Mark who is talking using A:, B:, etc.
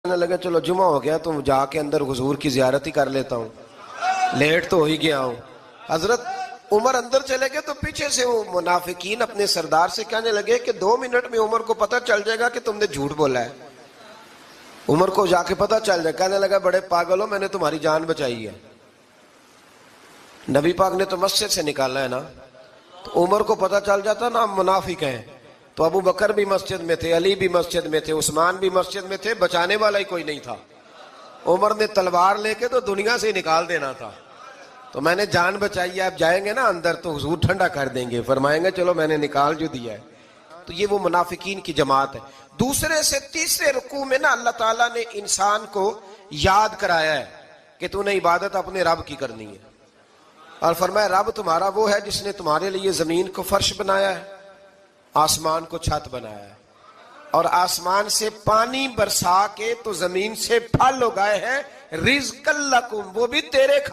A: کہنے لگے چلو جمعہ ہو گیا تو جا کے اندر حضور کی زیارت ہی کر لیتا ہوں، لیٹ تو ہو ہی گیا ہوں۔ حضرت عمر اندر چلے گئے تو پیچھے سے وہ منافقین اپنے سردار سے کہنے لگے کہ 2 منٹ میں عمر کو پتہ چل جائے گا کہ تم نے جھوٹ بولا ہے۔ عمر کو جا کے پتہ چل جائے، کہنے لگا بڑے پاگل ہو، میں نے تمہاری جان بچائی ہے، نبی پاک نے تو مسجد سے نکالا ہے نا۔ تو عمر کو پتہ چل جاتا نا ہم منافق ہیں، تو ابو بکر بھی مسجد میں تھے، علی بھی مسجد میں تھے، عثمان بھی مسجد میں تھے، بچانے والا ہی کوئی نہیں تھا۔ عمر نے تلوار لے کے تو دنیا سے نکال دینا تھا، تو میں نے جان بچائی ہے، اب جائیں گے نا اندر تو حضور ٹھنڈا کر دیں گے، فرمائیں گے چلو میں نے نکال جو دیا ہے۔ تو یہ وہ منافقین کی جماعت ہے۔ دوسرے سے تیسرے رکوع میں نا اللہ تعالیٰ نے انسان کو یاد کرایا ہے کہ تو نے عبادت اپنے رب کی کرنی ہے، اور فرمایا رب تمہارا وہ ہے جس نے تمہارے لیے زمین کو فرش بنایا ہے، آسمان کو چھت بنایا ہے، اور آسمان سے پانی برسا کے تو زمین سے پھل اگائے ہیں، رزق لکم، وہ بھی تیرے